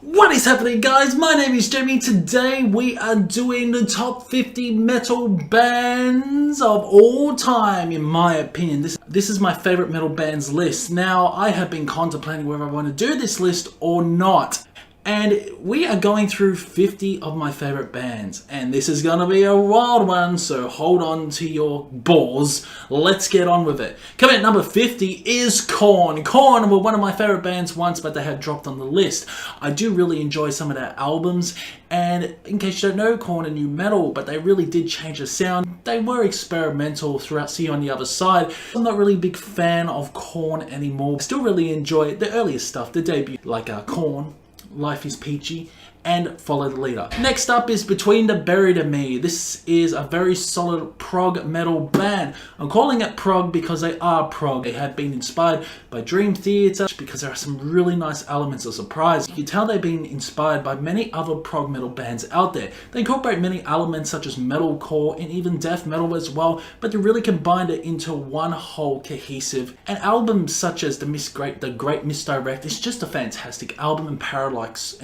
What is happening, guys? My name is Jamie. Today we are doing the top 50 metal bands of all time, in my opinion. This is my favorite metal bands list. Now, I have been contemplating whether I want to do this list or not. And we are going through 50 of my favorite bands. And this is going to be a wild one, so hold on to your balls. Let's get on with it. Coming at number 50 is KORN. KORN were one of my favorite bands once, but they have dropped on the list. I do really enjoy some of their albums. And in case you don't know, KORN are new metal, but they really did change the sound. They were experimental throughout See You on the Other Side. I'm not really a big fan of KORN anymore. I still really enjoy the earlier stuff, the debut, like KORN, Life is Peachy, and Follow the Leader. Next up is Between the Buried and Me. This is a very solid prog metal band. I'm calling it prog because they are prog. They have been inspired by Dream Theater because there are some really nice elements of surprise. You can tell they've been inspired by many other prog metal bands out there. They incorporate many elements such as metalcore and even death metal as well, but they really combined it into one whole cohesive. And albums such as The Great Misdirect is just a fantastic album, and Parallax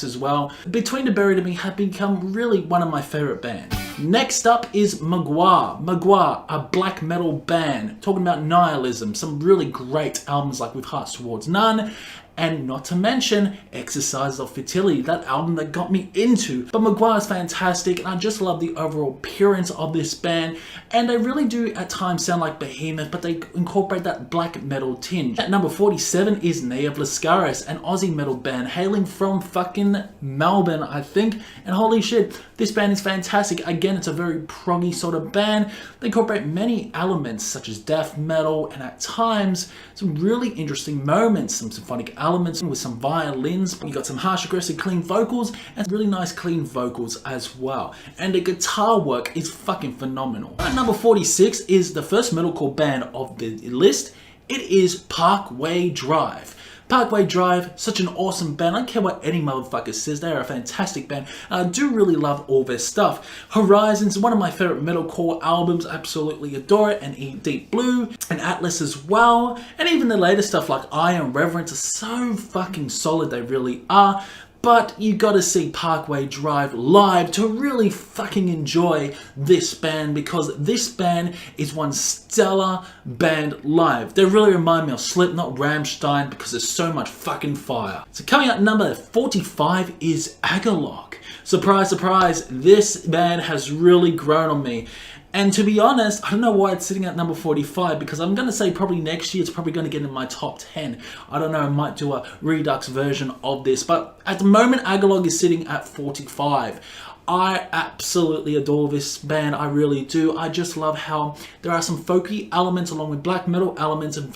as well. Between the Buried and Me have become really one of my favorite bands. Next up is Magua. Magua, a black metal band talking about nihilism. Some really great albums like With Hearts Towards None, and not to mention Exercise of Fertility, that album that got me into. But Magua is fantastic, and I just love the overall appearance of this band. And they really do at times sound like Behemoth, but they incorporate that black metal tinge. At number 47 is WA.S.P, an Aussie metal band hailing from fucking Melbourne, I think. And holy shit, this band is fantastic. Again, it's a very proggy sort of band. They incorporate many elements such as death metal, and at times some really interesting moments, some symphonic elements with some violins. You got some harsh, aggressive, clean vocals, and really nice clean vocals as well. And the guitar work is fucking phenomenal. At number 46 is the first metalcore band of the list. It is Parkway Drive. Parkway Drive, such an awesome band. I don't care what any motherfucker says, they are a fantastic band. I do really love all their stuff. Horizons, one of my favorite metalcore albums, absolutely adore it. And Deep Blue, and Atlas as well. And even the later stuff like Iron Reverence are so fucking solid, they really are. But you gotta see Parkway Drive live to really fucking enjoy this band, because this band is one stellar band live. They really remind me of Slipknot, Rammstein, because there's so much fucking fire. So coming up number 45 is AGALLOCH. Surprise, surprise, this band has really grown on me. And to be honest, I don't know why it's sitting at number 45, because I'm going to say probably next year it's probably going to get in my top 10. I don't know, I might do a redux version of this. But at the moment, AGALLOCH is sitting at 45. I absolutely adore this band, I really do. I just love how there are some folky elements along with black metal elements, and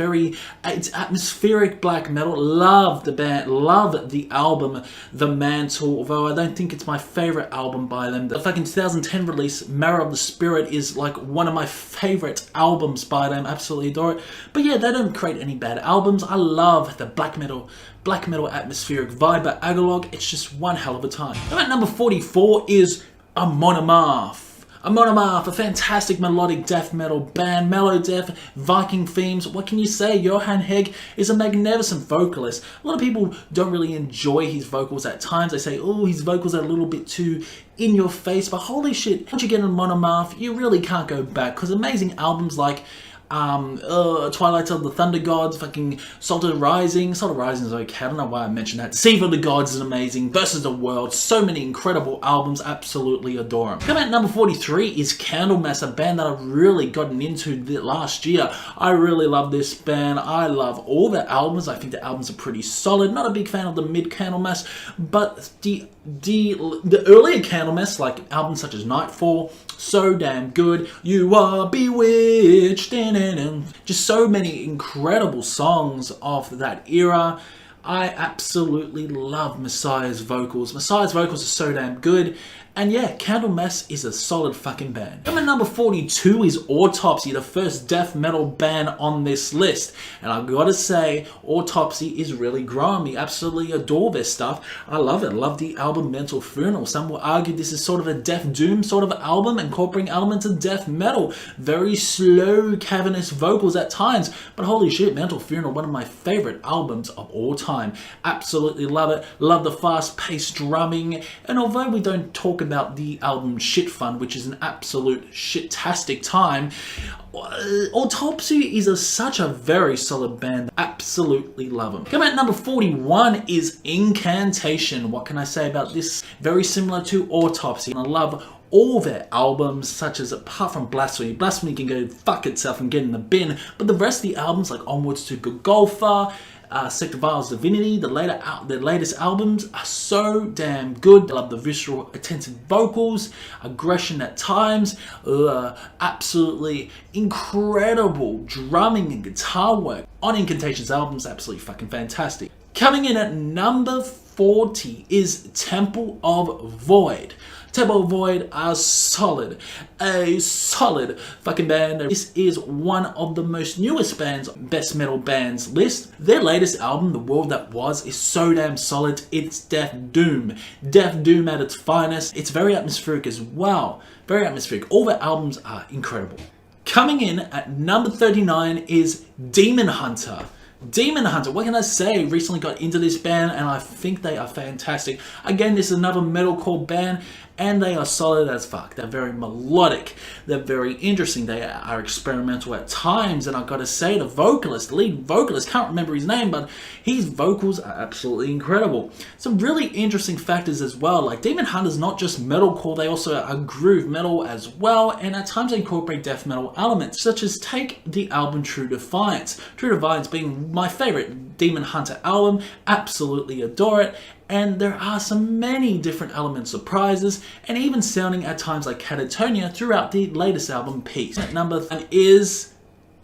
it's atmospheric black metal. Love the band, love the album The Mantle, although I don't think it's my favorite album by them. The fucking 2010 release, Marrow of the Spirit, is like one of my favorite albums by them, absolutely adore it. But yeah, they don't create any bad albums. I love the black metal atmospheric vibe at AGALLOCH. It's just one hell of a time. And at number 44 is AMONth. AMONth, a fantastic melodic death metal band, mellow death, Viking themes. What can you say? Johan Hegg is a magnificent vocalist. A lot of people don't really enjoy his vocals at times. They say, oh, his vocals are a little bit too in your face, but holy shit, once you get on AMONth, you really can't go back, because amazing albums like Twilight of the Thunder Gods, fucking Salted Rising is okay, I don't know why I mentioned that. Deceive of the Gods is amazing, Versus the World, so many incredible albums, absolutely adore them. Coming at number 43 is CANDLEMASS, a band that I've really gotten into last year. I really love this band, I love all their albums, I think the albums are pretty solid. Not a big fan of the mid CANDLEMASS, but the earlier CANDLEMASS, like albums such as Nightfall, so damn good. You Are Bewitched, just so many incredible songs of that era. I absolutely love Messiah's vocals. Messiah's vocals are so damn good. And yeah, CANDLEMASS is a solid fucking band. Coming at number 42 is AUTOPSY, the first death metal band on this list. And I've got to say, AUTOPSY is really growing me. Absolutely adore their stuff. I love it. I love the album Mental Funeral. Some will argue this is sort of a death doom sort of album, incorporating elements of death metal. Very slow, cavernous vocals at times. But holy shit, Mental Funeral, one of my favorite albums of all time. Absolutely love it. Love the fast-paced drumming. And although we don't talk about the album Shit Fun, which is an absolute shit-tastic time, AUTOPSY is such a very solid band. Absolutely love them. Coming at number 41 is INCANTATION. What can I say about this? Very similar to AUTOPSY. And I love all their albums, such as, apart from Blasphemy. Blasphemy can go fuck itself and get in the bin, but the rest of the albums, like Onwards to Golgotha, Sect of Vile's Divinity, the latest albums are so damn good. I love the visceral, attentive vocals, aggression at times, absolutely incredible drumming and guitar work on INCANTATION's albums. Absolutely fucking fantastic. Coming in at number 40 is Temple of Void. Temple of Void are solid. A solid fucking band. This is one of the most newest bands, best metal bands list. Their latest album, The World That Was, is so damn solid. It's death doom. Death doom at its finest. It's very atmospheric as well. Very atmospheric. All their albums are incredible. Coming in at number 39 is Demon Hunter. Demon Hunter, what can I say? Recently got into this band and I think they are fantastic. Again, this is another metalcore band and they are solid as fuck. They're very melodic. They're very interesting. They are experimental at times, and I've got to say, the vocalist, the lead vocalist, can't remember his name, but his vocals are absolutely incredible. Some really interesting factors as well, like Demon Hunter's not just metalcore, they also are groove metal as well, and at times they incorporate death metal elements, such as take the album True Defiance. True Defiance being my favorite Demon Hunter album, absolutely adore it. And there are so many different element surprises, and even sounding at times like Catatonia throughout the latest album, Peace. At number 1 is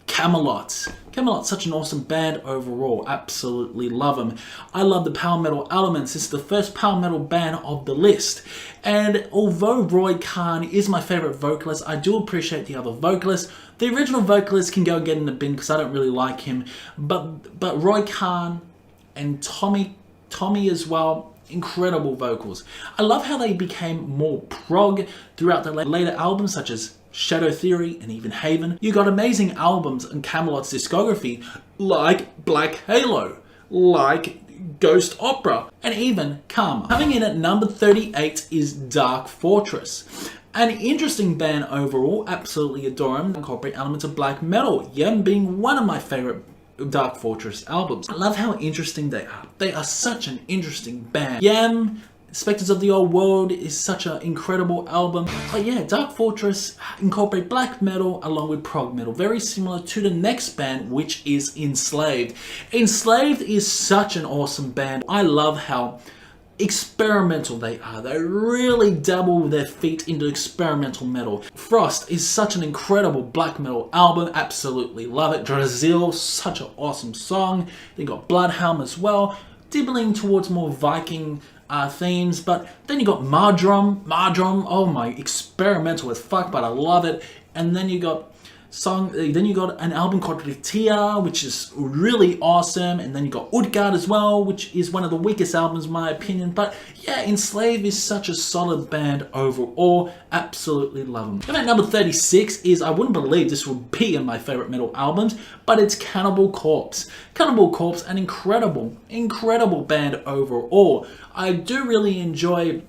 KAMELOT. KAMELOT's such an awesome band overall. Absolutely love them. I love the power metal elements. It's the first power metal band of the list. And although Roy Khan is my favorite vocalist, I do appreciate the other vocalists. The original vocalist can go and get in the bin because I don't really like him. But Roy Khan and Tommy as well, incredible vocals. I love how they became more prog throughout the later albums, such as Shadow Theory and even Haven. You got amazing albums in KAMELOT's discography like Black Halo, like Ghost Opera, and even Karma. Coming in at number 38 is Dark Fortress. An interesting band overall, absolutely adore them. Incorporate elements of black metal, Yem being one of my favorite Dark Fortress albums. I love how interesting they are. They are such an interesting band. Yem, Spectres of the Old World is such an incredible album. But yeah, Dark Fortress incorporate black metal along with prog metal. Very similar to the next band, which is Enslaved. Enslaved is such an awesome band. I love how experimental they are. They really dabble their feet into experimental metal. Frost is such an incredible black metal album. Absolutely love it. Drazil, such an awesome song. They got Bloodhelm as well, dibbling towards more Viking themes. But then you got Mardrum, oh my, experimental as fuck, but I love it. And then you got an album called Ritia, which is really awesome, and then you got Utgard as well, which is one of the weakest albums in my opinion. But yeah, Enslaved is such a solid band overall. Absolutely love them. And at number 36 is, I wouldn't believe this would be in my favorite metal albums, but it's Cannibal Corpse. Cannibal Corpse, an incredible band overall. I do really enjoy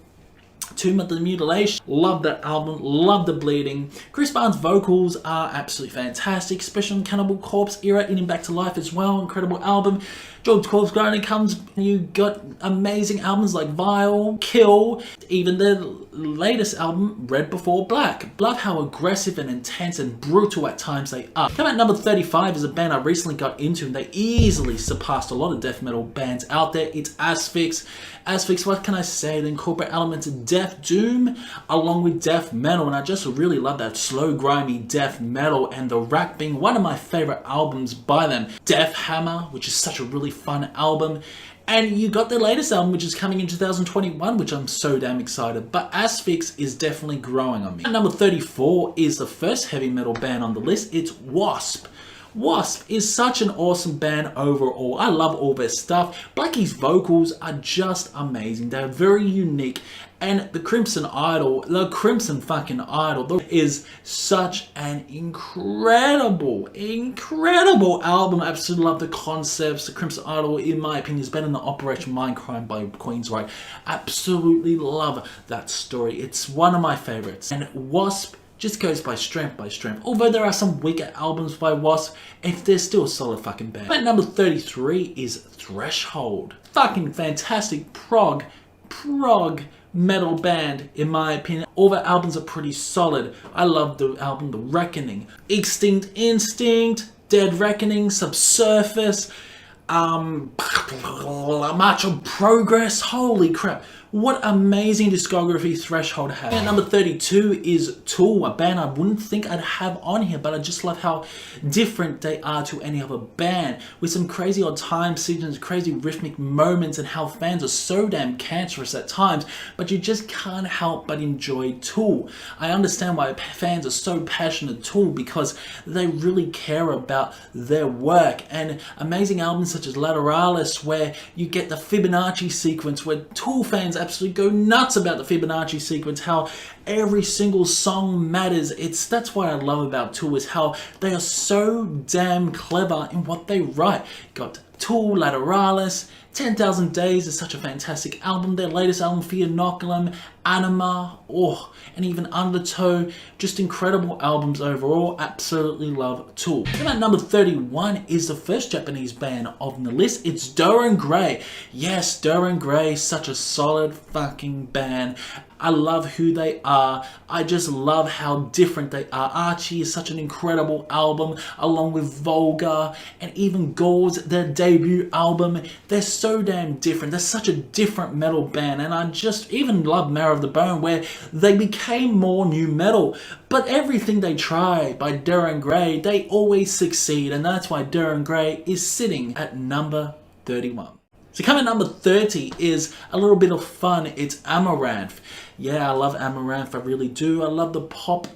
Tomb of the Mutilation. Love that album, love the bleeding. Chris Barnes' vocals are absolutely fantastic, especially in Cannibal Corpse era, in Back to Life as well, incredible album. George Corpse Grinder comes, you got amazing albums like Vile, Kill, even their latest album, Red Before Black. Love how aggressive and intense and brutal at times they are. Come at number 35 is a band I recently got into, and they easily surpassed a lot of death metal bands out there. It's ASPHYX. ASPHYX, what can I say? They incorporate elements of death doom along with death metal, and I just really love that slow, grimy death metal, and The Rack being one of my favorite albums by them. Death Hammer, which is such a really fun album, And you got their latest album, which is coming in 2021, which I'm so damn excited. But ASPHYX is definitely growing on me. At number 34 is the first heavy metal band on the list. It's W.A.S.P. W.A.S.P is such an awesome band overall. I love all their stuff. Blackie's vocals are just amazing. They're very unique. And the Crimson fucking Idol is such an incredible album. I absolutely love the concepts. The Crimson Idol, in my opinion, is better than the Operation Mindcrime by Queensryche. Absolutely love that story. It's one of my favorites. And W.A.S.P just goes by strength by strength. Although there are some weaker albums by W.A.S.P, if they're still a solid fucking band. At number 33 is Threshold. Fucking fantastic prog metal band, in my opinion. All their albums are pretty solid. I love the album The Reckoning, Extinct Instinct, Dead Reckoning, Subsurface, March of Progress. Holy crap. What amazing discography Threshold has. At number 32 is Tool, a band I wouldn't think I'd have on here, but I just love how different they are to any other band, with some crazy odd time sequences, crazy rhythmic moments, and how fans are so damn cancerous at times, but you just can't help but enjoy Tool. I understand why fans are so passionate of Tool, because they really care about their work, and amazing albums such as Lateralis, where you get the Fibonacci sequence, where Tool fans absolutely go nuts about the Fibonacci sequence, how every single song matters. That's what I love about Tool, is how they are so damn clever in what they write. Got Tool, Lateralis, 10,000 Days is such a fantastic album. Their latest album, Fear Inoculum, Anima, and even Undertow. Just incredible albums overall. Absolutely love Tool. And at number 31 is the first Japanese band on the list. It's Dir En Grey. Yes, Dir En Grey, such a solid fucking band. I love who they are. I just love how different they are. Archie is such an incredible album, along with Volga and even Gauze, their debut album. They're so damn different. They're such a different metal band, and I just even love Marrow of the Bone, where they became more new metal. But everything they try by Dir En Grey, they always succeed, and that's why Dir En Grey is sitting at number 31. So coming at number 30 is a little bit of fun. It's Amaranth. Yeah, I love Amaranth, I really do. I love the pop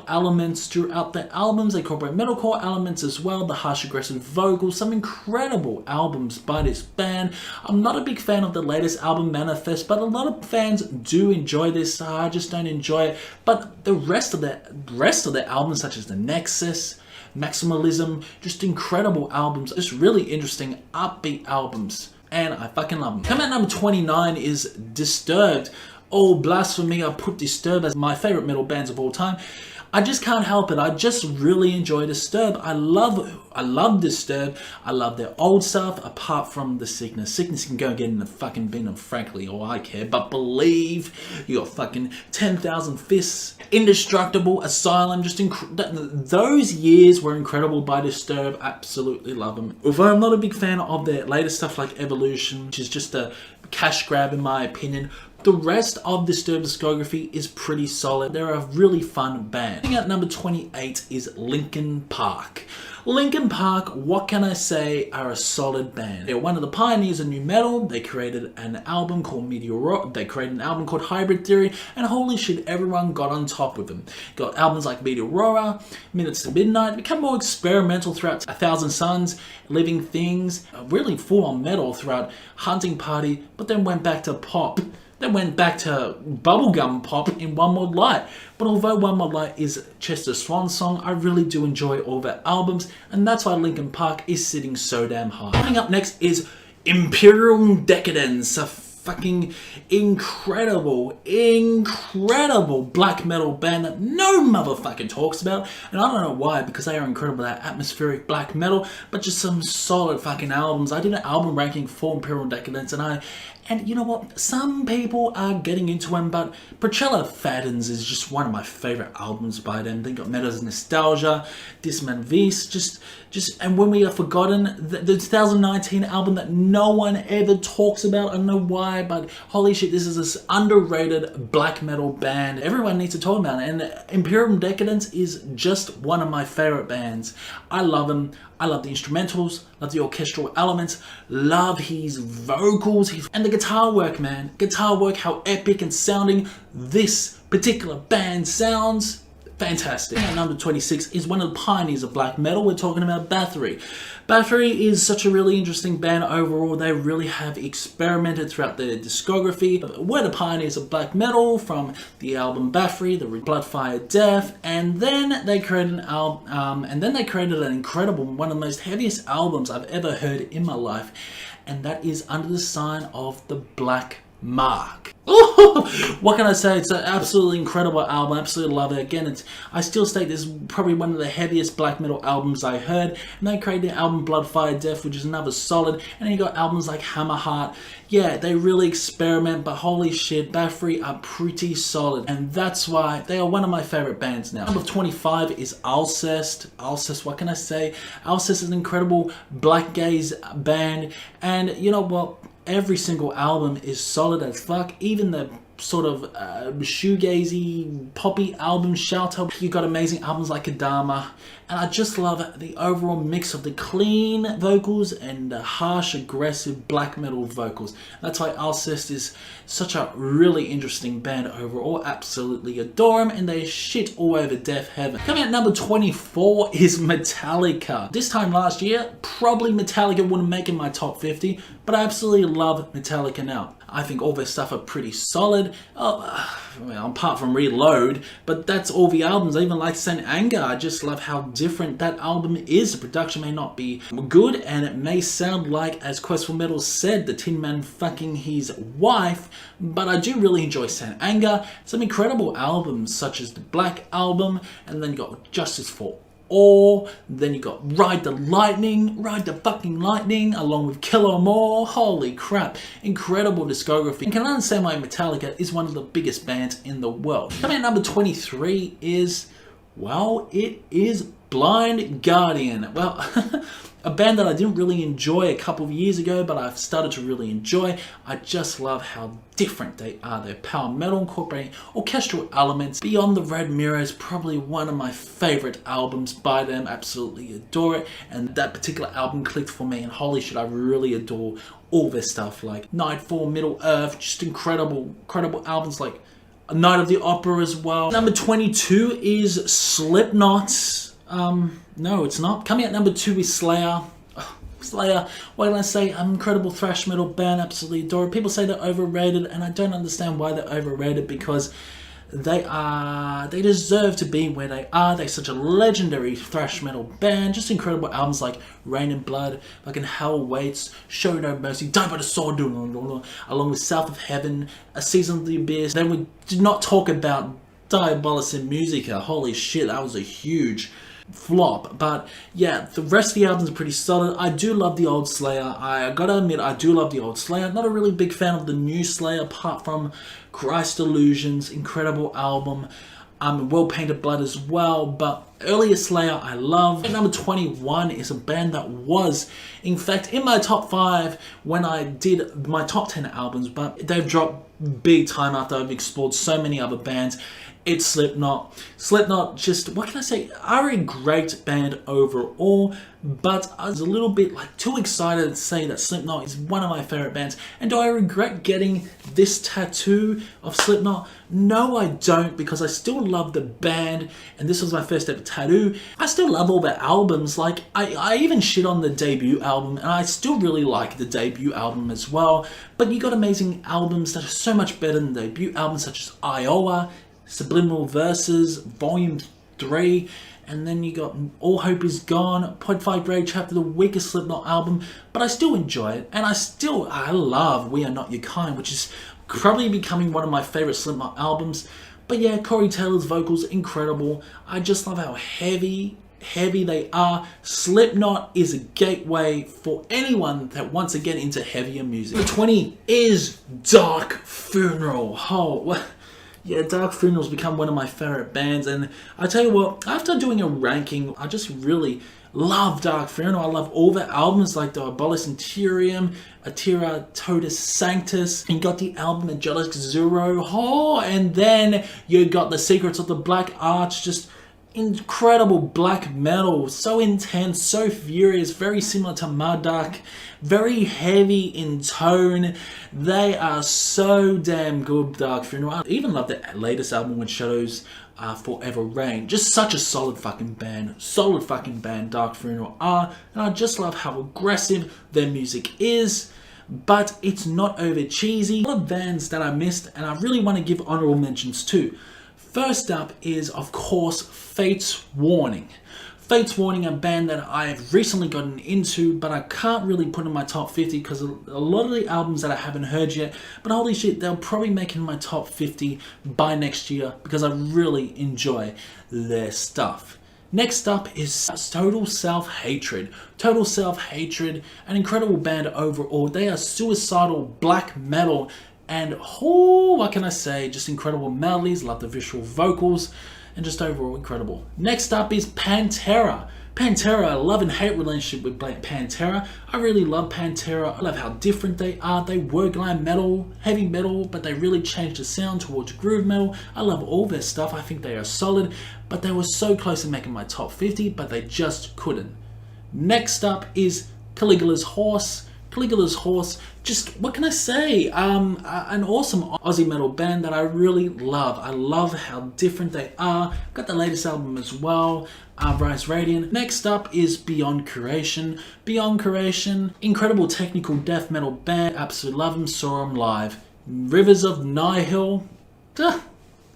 elements throughout their albums. They incorporate metalcore elements as well, the harsh aggressive vocals, some incredible albums by this band. I'm not a big fan of the latest album, Manifest, but a lot of fans do enjoy this. I just don't enjoy it. But the rest of their albums, such as The Nexus, Maximalism, just incredible albums. Just really interesting, upbeat albums, and I fucking love them. Coming at number 29 is Disturbed. Oh, blasphemy, I put Disturbed as my favorite metal bands of all time. I just can't help it. I just really enjoy Disturbed. I love Disturbed. I love their old stuff, apart from the Sickness. Sickness can go get in the fucking bin, and frankly, all I care. But Believe, you got fucking 10,000 Fists, Indestructible, Asylum, just those years were incredible by Disturbed. Absolutely love them. Although I'm not a big fan of their latest stuff like Evolution, which is just a cash grab in my opinion. The rest of Disturbed discography is pretty solid. They're a really fun band. At number 28 is Linkin Park. Linkin Park, what can I say, are a solid band. They're one of the pioneers of new metal. They created an album called They created an album called Hybrid Theory, and holy shit, everyone got on top with them. Got albums like Meteora, Minutes to Midnight, become more experimental throughout 1,000 Suns, Living Things, really full-on metal throughout Hunting Party, but then went back to pop. Then went back to bubblegum pop in One More Light. But although One More Light is Chester's swan song, I really do enjoy all their albums, and that's why Linkin Park is sitting so damn high. Coming up next is IMPERIUM DEKADENZ, a fucking incredible black metal band that no motherfucking talks about, and I don't know why, because they are incredible at atmospheric black metal, but just some solid fucking albums. I did an album ranking for IMPERIUM DEKADENZ, and I And you know what? Some people are getting into him, but DEKADENZ is just one of my favorite albums by them. They got Meta's Nostalgia, This Man Vis, and When We Are Forgotten, the 2019 album that no one ever talks about. I don't know why, but holy shit, this is this underrated black metal band. Everyone needs to talk about it, and IMPERIUM DEKADENZ is just one of my favorite bands. I love him. I love the instrumentals, love the orchestral elements, love his vocals, and the guitar work, man. Guitar work, how epic and sounding this particular band sounds. Fantastic. And number 26 is one of the pioneers of black metal. We're talking about Bathory. Bathory is such a really interesting band overall. They really have experimented throughout their discography. We're the pioneers of black metal from the album Bathory, the Blood, Fire, Death, and then they created an album, an incredible, one of the most heaviest albums I've ever heard in my life, and that is Under the Sign of the Black Mark. What can I say? It's an absolutely incredible album. Absolutely love it. Again, I still state this is probably one of the heaviest black metal albums I heard. And they created the album Blood, Fire, Death, which is another solid. And then you got albums like Hammerheart. Yeah, they really experiment, but holy shit, Bathory are pretty solid. And that's why they are one of my favorite bands now. Number 25 is ALCEST. ALCEST, what can I say? ALCEST is an incredible black gaze band. And you know what? Every single album is solid as fuck. Even the sort of shoegazy, poppy album, Shelter. You got amazing albums like Kadama. And I just love the overall mix of the clean vocals and the harsh, aggressive black metal vocals. That's why ALCEST is such a really interesting band overall. Absolutely adore them, and they shit all over Death Heaven. Coming at number 24 is Metallica. This time last year, probably Metallica wouldn't make it in my top 50, but I absolutely love Metallica now. I think all their stuff are pretty solid, well, apart from Reload, but that's all the albums. I even like Saint Anger. I just love how different that album is. The production may not be good, and it may sound like, as Quest for Metal said, the Tin Man fucking his wife, but I do really enjoy Saint Anger. Some incredible albums, such as the Black Album, and then you got Justice for All, then you got Ride the fucking Lightning, along with Kill 'Em All. Holy crap, incredible discography. And can I understand why Metallica is one of the biggest bands in the world. Coming at number 23 is, well, it is Blind Guardian. Well, a band that I didn't really enjoy a couple of years ago, but I've started to really enjoy. I just love how different they are. They're power metal incorporating orchestral elements. Beyond the Red Mirror is probably one of my favorite albums by them. Absolutely adore it. And that particular album clicked for me, and holy shit, I really adore all their stuff like Nightfall, Middle Earth, just incredible albums like Night of the Opera as well. Number 22 is Slipknot. No, it's not. Coming at number 2 is Slayer. Slayer, what can I say? An incredible thrash metal band, absolutely adore it. People say they're overrated, and I don't understand why they're overrated, because they deserve to be where they are. They're such a legendary thrash metal band. Just incredible albums like Rain and Blood, fucking Hell Waits, Show No Mercy, Die by the Sword, along with South of Heaven, A Season of the Abyss. Then we did not talk about Diabolus in Musica. Holy shit, that was a huge flop. But yeah, the rest of the albums are pretty solid. I do love the old Slayer. I gotta admit, I do love the old Slayer. Not a really big fan of the new Slayer, apart from Christ Illusions, incredible album. Well Painted Blood as well, but earlier Slayer I love. At number 21 is a band that was, in fact, in my top 5 when I did my top 10 albums, but they've dropped big time after I've explored so many other bands. It's Slipknot. Slipknot, just, what can I say, are a great band overall, but I was a little bit too excited to say that Slipknot is one of my favorite bands. And do I regret getting this tattoo of Slipknot? No, I don't, because I still love the band, and this was my first ever tattoo. I still love all their albums. I even shit on the debut album, and I still really like the debut album as well. But you got amazing albums that are so much better than the debut albums, such as Iowa, Subliminal Verses, Volume 3, and then you got All Hope Is Gone, 0.5 grade chapter, the weakest Slipknot album, but I still enjoy it, and I love We Are Not Your Kind, which is probably becoming one of my favorite Slipknot albums. But yeah, Corey Taylor's vocals, incredible. I just love how heavy heavy they are. Slipknot is a gateway for anyone that wants to get into heavier music. Number 20 is Dark Funeral. Oh, well, yeah, Dark Funeral's become one of my favorite bands, and I tell you what, after doing a ranking, I just really love Dark Funeral. I love all their albums like Diabolus Interium, Atera Totus Sanctus. You got the album Angelic Zero. Oh, and then you got The Secrets of the Black Arch. Just incredible black metal, so intense, so furious, very similar to Murdoch, very heavy in tone. They are so damn good, Dark Funeral. I even love the latest album, When Shadows Forever Reign. Just such a solid fucking band, Dark Funeral are, and I just love how aggressive their music is, but it's not over cheesy. A lot of bands that I missed, and I really want to give honorable mentions to. First up is, of course, Fate's Warning. Fate's Warning, a band that I've recently gotten into, but I can't really put in my top 50 because a lot of the albums that I haven't heard yet, but holy shit, they'll probably make it in my top 50 by next year because I really enjoy their stuff. Next up is Total Self-Hatred. Total Self-Hatred, an incredible band overall. They are suicidal black metal. And what can I say, just incredible melodies, love the visual vocals, and just overall incredible. Next up is Pantera. Pantera, a love and hate relationship with Pantera. I really love Pantera. I love how different they are. They were glam metal, heavy metal, but they really changed the sound towards groove metal. I love all their stuff. I think they are solid, but they were so close to making my top 50, but they just couldn't. Next up is Caligula's Horse. Caligula's Horse, just what can I say? An awesome Aussie metal band that I really love. I love how different they are. Got the latest album as well, Rise Radiant. Next up is Beyond Creation. Beyond Creation, incredible technical death metal band. Absolutely love them, saw them live. Rivers of Nihil.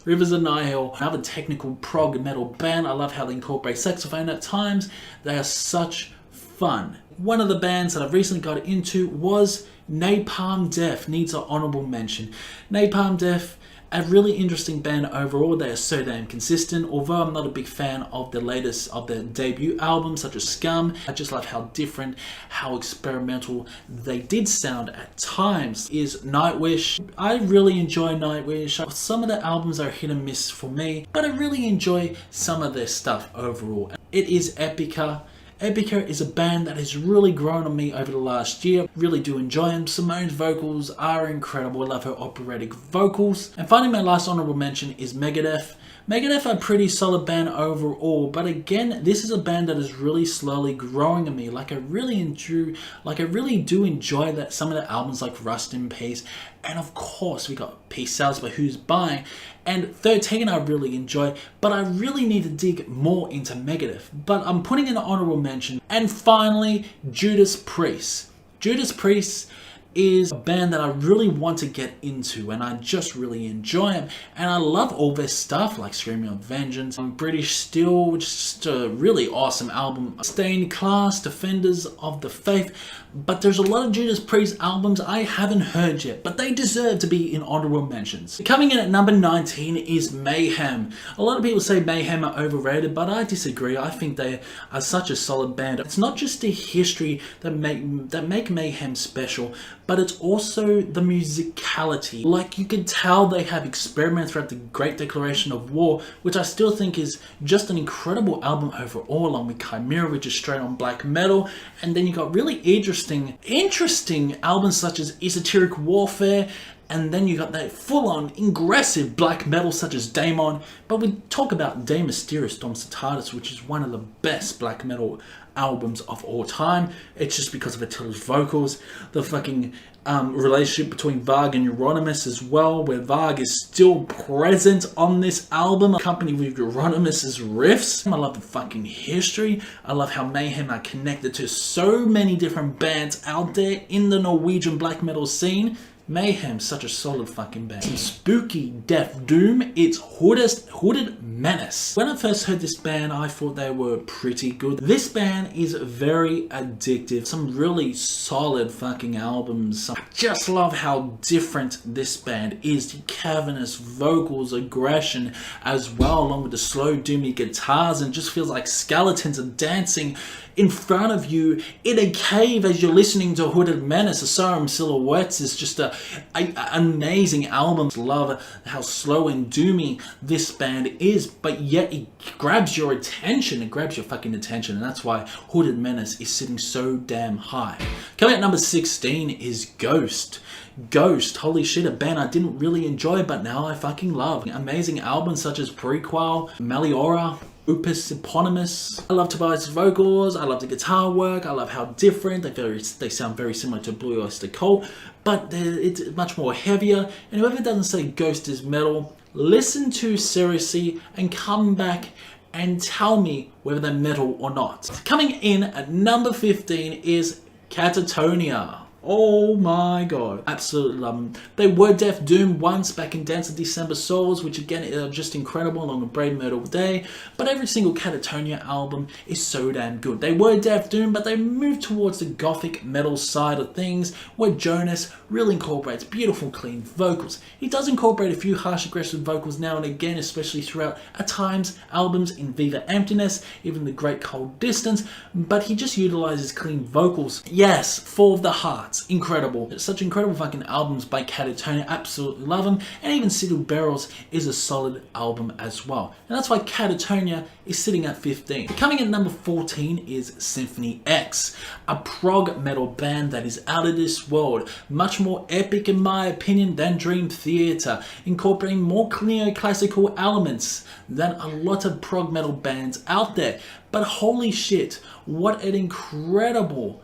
Rivers of Nihil, another technical prog metal band. I love how they incorporate saxophone at times. They are such fun. One of the bands that I've recently got into was Napalm Death. Needs an honorable mention. Napalm Death, a really interesting band overall. They are so damn consistent. Although I'm not a big fan of their debut albums such as Scum, I just love how different, how experimental they did sound at times. Is Nightwish. I really enjoy Nightwish. Some of the albums are hit and miss for me, but I really enjoy some of their stuff overall. It is Epica. Epica is a band that has really grown on me over the last year. Really do enjoy them. Simone's vocals are incredible. I love her operatic vocals. And finally, my last honorable mention is Megadeth. Megadeth are a pretty solid band overall, but again, this is a band that is really slowly growing on me. I really do enjoy that some of the albums like Rust in Peace, and of course we got Peace Sells by Who's Buying, and 13 I really enjoy, but I really need to dig more into Megadeth. But I'm putting in an honorable mention. And finally, Judas Priest. Judas Priest is a band that I really want to get into, and I just really enjoy them, and I love all their stuff like Screaming of Vengeance, British Steel, just a really awesome album, Stained Class, Defenders of the Faith. But there's a lot of Judas Priest albums I haven't heard yet, but they deserve to be in honorable mentions. Coming in at number 19 is Mayhem. A lot of people say Mayhem are overrated, but I disagree. I think they are such a solid band. It's not just the history that make Mayhem special, but it's also the musicality. Like, you can tell they have experimented throughout the Great Declaration of War, which I still think is just an incredible album overall, along with Chimera, which is straight on black metal. And then you got really interesting albums such as Esoteric Warfare, and then you got that full-on aggressive black metal such as Daemon. But we talk about De Mysteriis Domcitatis, which is one of the best black metal albums of all time. It's just because of Attila's vocals, the fucking relationship between Varg and Euronymous as well, where Varg is still present on this album, accompanied with Euronymous' riffs. I love the fucking history. I love how Mayhem are connected to so many different bands out there in the Norwegian black metal scene. Mayhem, such a solid fucking band. Some spooky death doom, it's Hooded Menace. When I first heard this band, I thought they were pretty good. This band is very addictive. Some really solid fucking albums. I just love how different this band is. The cavernous vocals, aggression as well, along with the slow doomy guitars, and it just feels like skeletons are dancing in front of you in a cave as you're listening to Hooded Menace. Asylum Silhouettes is just an amazing album. Love how slow and doomy this band is, but yet it grabs your attention. It grabs your fucking attention, and that's why Hooded Menace is sitting so damn high. Coming at number 16 is Ghost. Ghost, holy shit, a band I didn't really enjoy, but now I fucking love. Amazing albums such as Prequel, Meliora, Opus Eponymous. I love Tobias' vocals, I love the guitar work, I love how different they sound very similar to Blue Oyster Cult, but it's much more heavier. And whoever doesn't say Ghost is metal, listen to seriously and come back and tell me whether they're metal or not. Coming in at number 15 is Catatonia. Oh my god, absolutely love them. They were Death Doom once back in Dance of December Souls, which again are just incredible, along with Brave Myrtle Day, but every single Catatonia album is so damn good. They were Death Doom, but they moved towards the gothic metal side of things, where Jonas really incorporates beautiful clean vocals. He does incorporate a few harsh aggressive vocals now and again, especially throughout at times albums in Viva Emptiness, even The Great Cold Distance, but he just utilizes clean vocals. Yes, Fall of the Heart, incredible. Such incredible fucking albums by Catatonia, absolutely love them. And even Sealed Barrels is a solid album as well. And that's why Catatonia is sitting at 15. Coming at number 14 is Symphony X, a prog metal band that is out of this world. Much more epic in my opinion than Dream Theater, incorporating more neoclassical elements than a lot of prog metal bands out there. But holy shit, what an incredible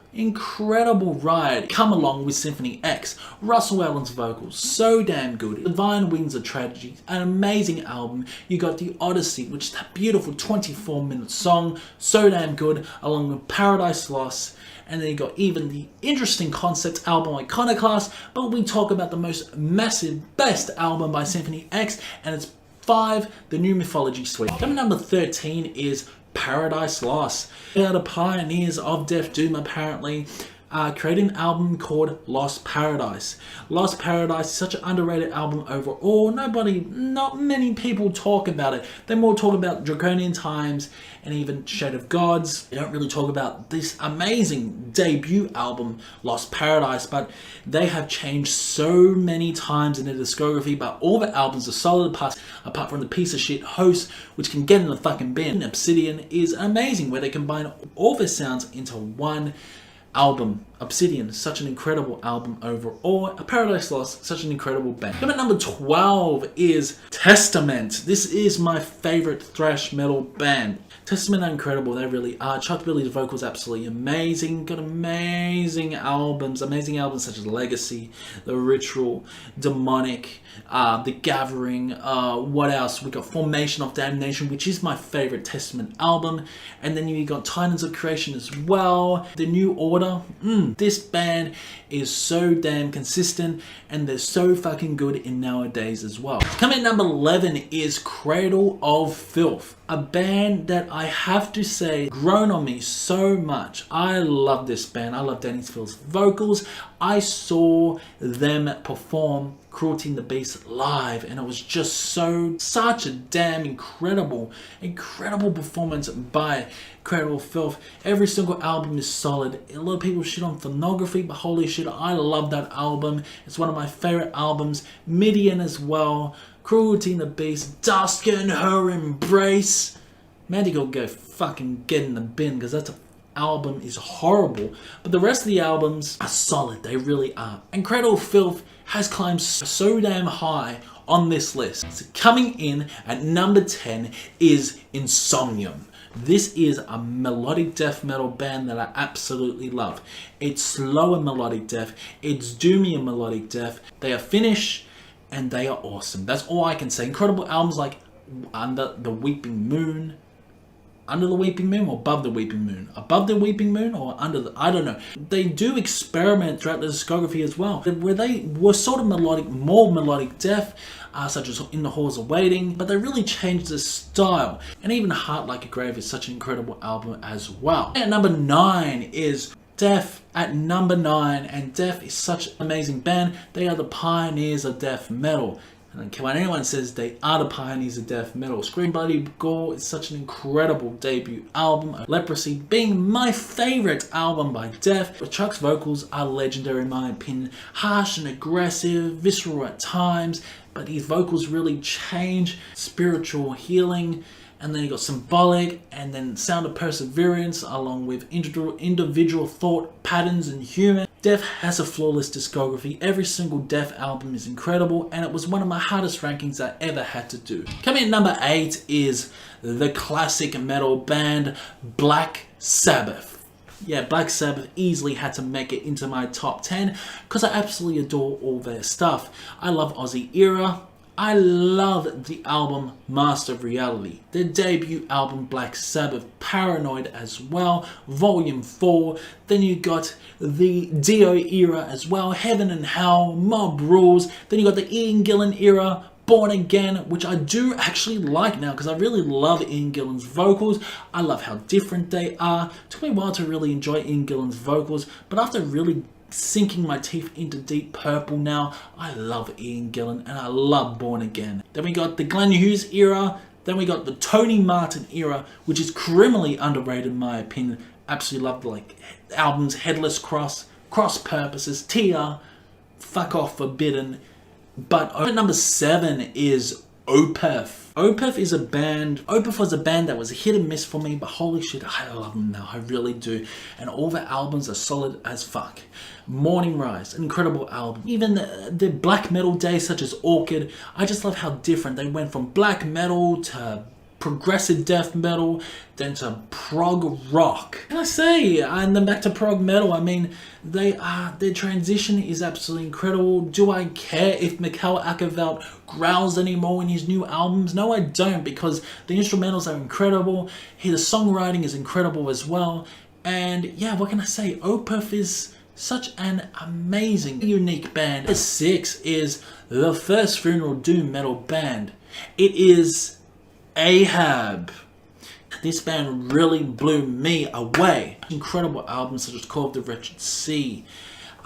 ride. Come along with Symphony X. Russell Allen's vocals, so damn good. Divine Wings of Tragedy, an amazing album. You got The Odyssey, which is that beautiful 24-minute song, so damn good, along with Paradise Lost. And then you got even the interesting concept album Iconoclast, but we talk about the most massive, best album by Symphony X, and it's 5, The New Mythology Suite. Coming number 13 is Paradise Lost. They are the pioneers of Death Doom apparently. Created an album called Lost Paradise. Lost Paradise is such an underrated album overall. Not many people talk about it. They more talk about Draconian Times and even Shade of Gods. They don't really talk about this amazing debut album, Lost Paradise, but they have changed so many times in their discography, but all the albums are solid apart from the piece of shit Host, which can get in the fucking bin. Obsidian is amazing, where they combine all their sounds into one album. Obsidian, such an incredible album overall. A Paradise Lost, such an incredible band. Coming at number 12 is Testament. This is my favorite thrash metal band. Testament are incredible, they really are. Chuck Billy's vocals absolutely amazing. Got amazing albums such as Legacy, The Ritual, Demonic, The Gathering, what else? We got Formation of Damnation, which is my favorite Testament album. And then you got Titans of Creation as well. The New Order. This band is so damn consistent, and they're so fucking good in nowadays as well. Coming at number 11 is Cradle of Filth, a band that I have to say grown on me so much. I love this band. I love Danny Phil's vocals. I saw them perform Cruelty and the Beast live, and it was just such a damn incredible performance by Cradle of Filth. Every single album is solid. A lot of people shit on Phonography, but holy shit, I love that album. It's one of my favorite albums. Midian as well. Cruelty and the Beast, Dusk and Her Embrace. Mandy go fucking get in the bin, because that album is horrible. But the rest of the albums are solid, they really are. And Cradle of Filth has climbed so damn high on this list. So coming in at number 10 is Insomnium. This is a melodic death metal band that I absolutely love. It's slower melodic death, it's doomier melodic death. They are Finnish, and they are awesome. That's all I can say. Incredible albums like Under the Weeping Moon, under the weeping moon or above the weeping moon? Above the weeping moon or under the... I don't know. They do experiment throughout the discography as well, where they were sort of melodic, more melodic death, such as In the Halls of Waiting, but they really changed the style. And even Heart Like a Grave is such an incredible album as well. At number 9 is Death at number 9, and Death is such an amazing band. They are the pioneers of death metal. I don't care what anyone says, they are the pioneers of death metal. Scream Bloody Gore is such an incredible debut album. Leprosy being my favourite album by Death. Chuck's vocals are legendary in my opinion. Harsh and aggressive, visceral at times, but his vocals really change. Spiritual healing. And then you got Symbolic, and then Sound of Perseverance, along with individual thought patterns and humor. Death has a flawless discography. Every single Death album is incredible, and it was one of my hardest rankings I ever had to do. Coming at number 8 is the classic metal band Black Sabbath. Yeah, Black Sabbath easily had to make it into my top 10 because I absolutely adore all their stuff. I love Aussie Era. I love the album Master of Reality, their debut album Black Sabbath, Paranoid as well, Volume 4, then you got the Dio era as well, Heaven and Hell, Mob Rules, then you got the Ian Gillan era, Born Again, which I do actually like now because I really love Ian Gillan's vocals. I love how different they are. It took me a while to really enjoy Ian Gillan's vocals, but after really sinking my teeth into Deep Purple now, I love Ian Gillan and I love Born Again. Then we got the Glenn Hughes era, then we got the Tony Martin era, which is criminally underrated in my opinion. Absolutely love like albums Headless Cross, Cross Purposes, Tia, Fuck Off Forbidden. But at number 7 is OPEF. OPEF is a band, OPEF was a band that was a hit and miss for me, but holy shit, I love them now, I really do. And all the albums are solid as fuck. Morning Rise, an incredible album. Even the black metal days such as Orchid, I just love how different they went from black metal to progressive death metal, then to prog rock. What can I say? And then back to prog metal. I mean, their transition is absolutely incredible. Do I care if Mikael Åkerfeldt growls anymore in his new albums? No, I don't, because the instrumentals are incredible. The songwriting is incredible as well. And yeah, what can I say? OPEF is such an amazing, unique band. Number 6 is the first funeral doom metal band. It is Ahab. This band really blew me away. Incredible albums such as Call of the Wretched Sea,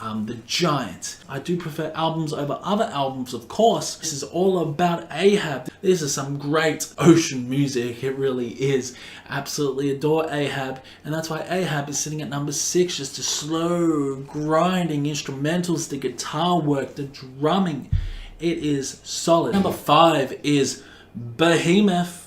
The Giant. I do prefer albums over other albums, of course. This is all about Ahab. This is some great ocean music. It really is. Absolutely adore Ahab. And that's why Ahab is sitting at number 6. Just the slow, grinding instrumentals, the guitar work, the drumming. It is solid. Number 5 is Behemoth.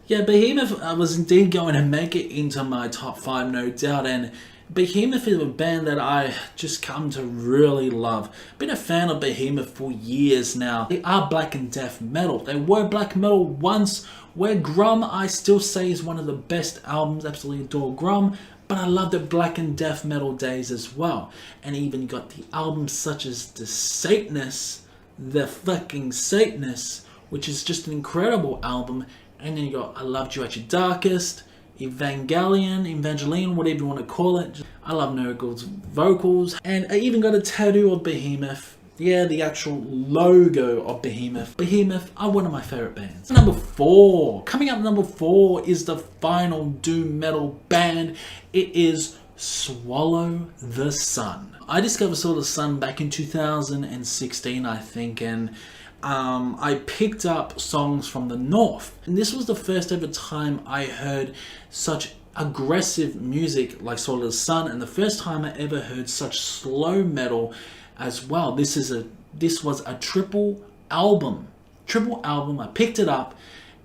Yeah, Behemoth was indeed going to make it into my top 5, no doubt, and Behemoth is a band that I just come to really love. Been a fan of Behemoth for years now. They are black and death metal. They were black metal once, where Grum I still say is one of the best albums. Absolutely adore Grum, but I love the black and death metal days as well. And even got the albums such as The Satanists, The fucking Satanists, which is just an incredible album. And then you got I Loved You at Your Darkest, Evangelion, whatever you want to call it. I love Nurgle's vocals. And I even got a tattoo of Behemoth. Yeah, the actual logo of Behemoth. Behemoth are one of my favourite bands. Number 4. Coming up number 4 is the final doom metal band. It is Swallow the Sun. I discovered Swallow the Sun back in 2016, I think, and I picked up songs from the North, and this was the first ever time I heard such aggressive music like Swallow the Sun, and the first time I ever heard such slow metal as well. This was a triple album. I picked it up,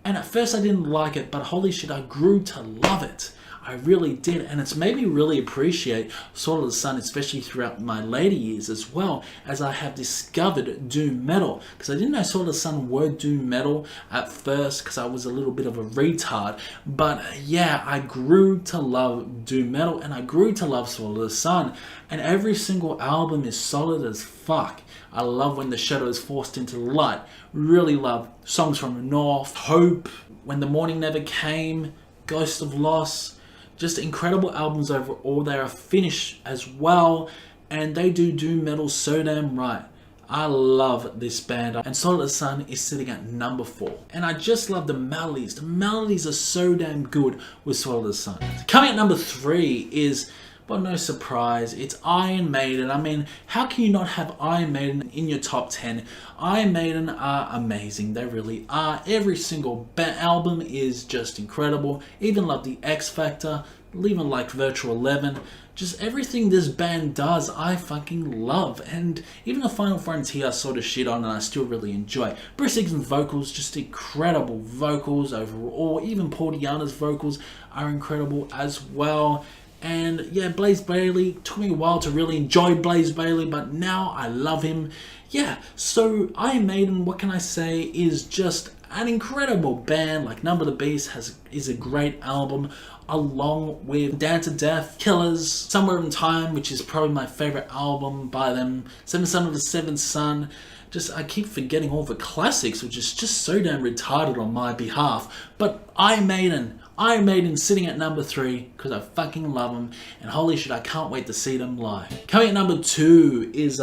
and at first I didn't like it, but holy shit, I grew to love it. I really did, and it's made me really appreciate Swallow the Sun, especially throughout my later years as well, as I have discovered doom metal. Because I didn't know Swallow the Sun were doom metal at first, because I was a little bit of a retard. But yeah, I grew to love doom metal, and I grew to love Swallow the Sun. And every single album is solid as fuck. I love When the Shadow is Forced into the Light. Really love Songs from the North, Hope, When the Morning Never Came, Ghost of Loss. Just incredible albums overall. They are finished as well, and they do metal so damn right. I love this band, and Solid as Sun is sitting at number 4. And I just love the melodies. The melodies are so damn good with Solid as Sun. Coming at number 3 is, well, no surprise, it's Iron Maiden. I mean, how can you not have Iron Maiden in your top 10? Iron Maiden are amazing. They really are. Every single album is just incredible. Even love the X Factor. Even like Virtual 11. Just everything this band does, I fucking love. And even the Final Frontier I sort of shit on and I still really enjoy. Bruce Dickinson's vocals, just incredible vocals overall. Even Paul Di'Anno's vocals are incredible as well. And yeah, Blaze Bayley, took me a while to really enjoy Blaze Bayley, but now I love him. Yeah, so Iron Maiden, what can I say, is just an incredible band. Like Number the Beast is a great album, along with Dance to Death, Killers, Somewhere in Time, which is probably my favorite album by them, Seventh Son of the Seventh Son. Just, I keep forgetting all the classics, which is just so damn retarded on my behalf. But Iron Maiden sitting at number 3 because I fucking love them, and holy shit, I can't wait to see them live. Coming at number 2 is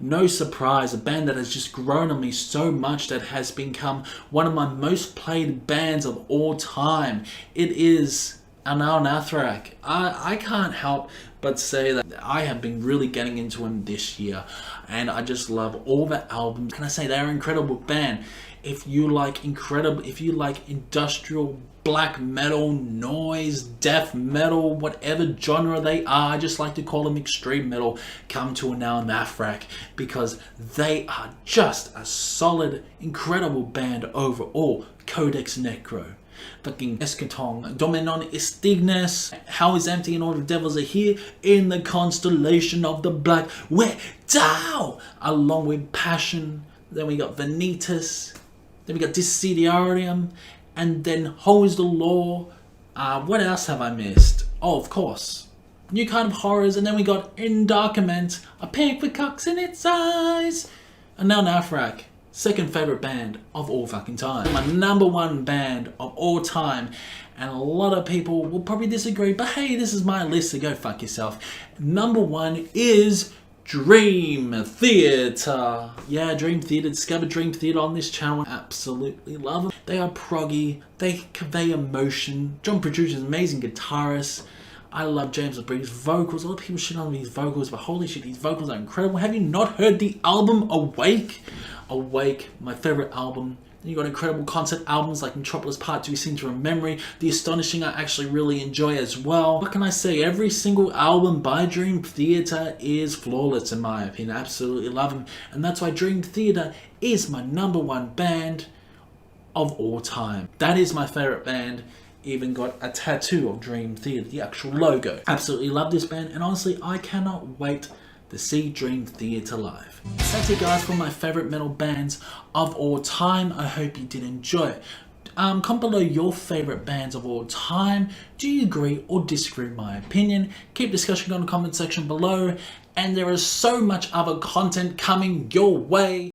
no surprise, a band that has just grown on me so much that has become one of my most played bands of all time. It is AMARANTHE. I can't help but say that I have been really getting into them this year, and I just love all the albums. Can I say they're an incredible band? If you like industrial black metal, noise, death metal, whatever genre they are, I just like to call them extreme metal, come to an AMARANTHE, because they are just a solid, incredible band overall. Codex Necro, fucking Eschaton, Dominon Istignes, Hell is Empty and All the Devils Are Here, In the Constellation of the Black Widow, along with Passion. Then we got Vanitas, then we got Desiderium, and then Ho is the Law. What else have I missed? Oh, of course, New Kind of Horrors, and then we got Endarkment, A Pig with Cocks in Its Eyes, and now AMARANTHE. Second favorite band of all fucking time. My number 1 band of all time. And a lot of people will probably disagree, but hey, this is my list, so go fuck yourself. Number 1 is Dream Theater. Yeah, Dream Theater. Discovered Dream Theater on this channel. Absolutely love them. They are proggy. They convey emotion. John Petrucci's an amazing guitarist. I love James LaBrie's vocals. A lot of people shit on these vocals, but holy shit, these vocals are incredible. Have you not heard the album Awake? Awake, my favorite album. Then you got incredible concept albums like Metropolis Part 2, Sing to Memory. The Astonishing I actually really enjoy as well. What can I say? Every single album by Dream Theater is flawless in my opinion. Absolutely love them. And that's why Dream Theater is my number 1 band of all time. That is my favorite band. Even got a tattoo of Dream Theater, the actual logo. Absolutely love this band, and honestly, I cannot wait to see Dream Theater live. That's it guys for my favorite metal bands of all time. I hope you did enjoy it. Comment below your favorite bands of all time. Do you agree or disagree with my opinion? Keep discussion on the comment section below, and there is so much other content coming your way.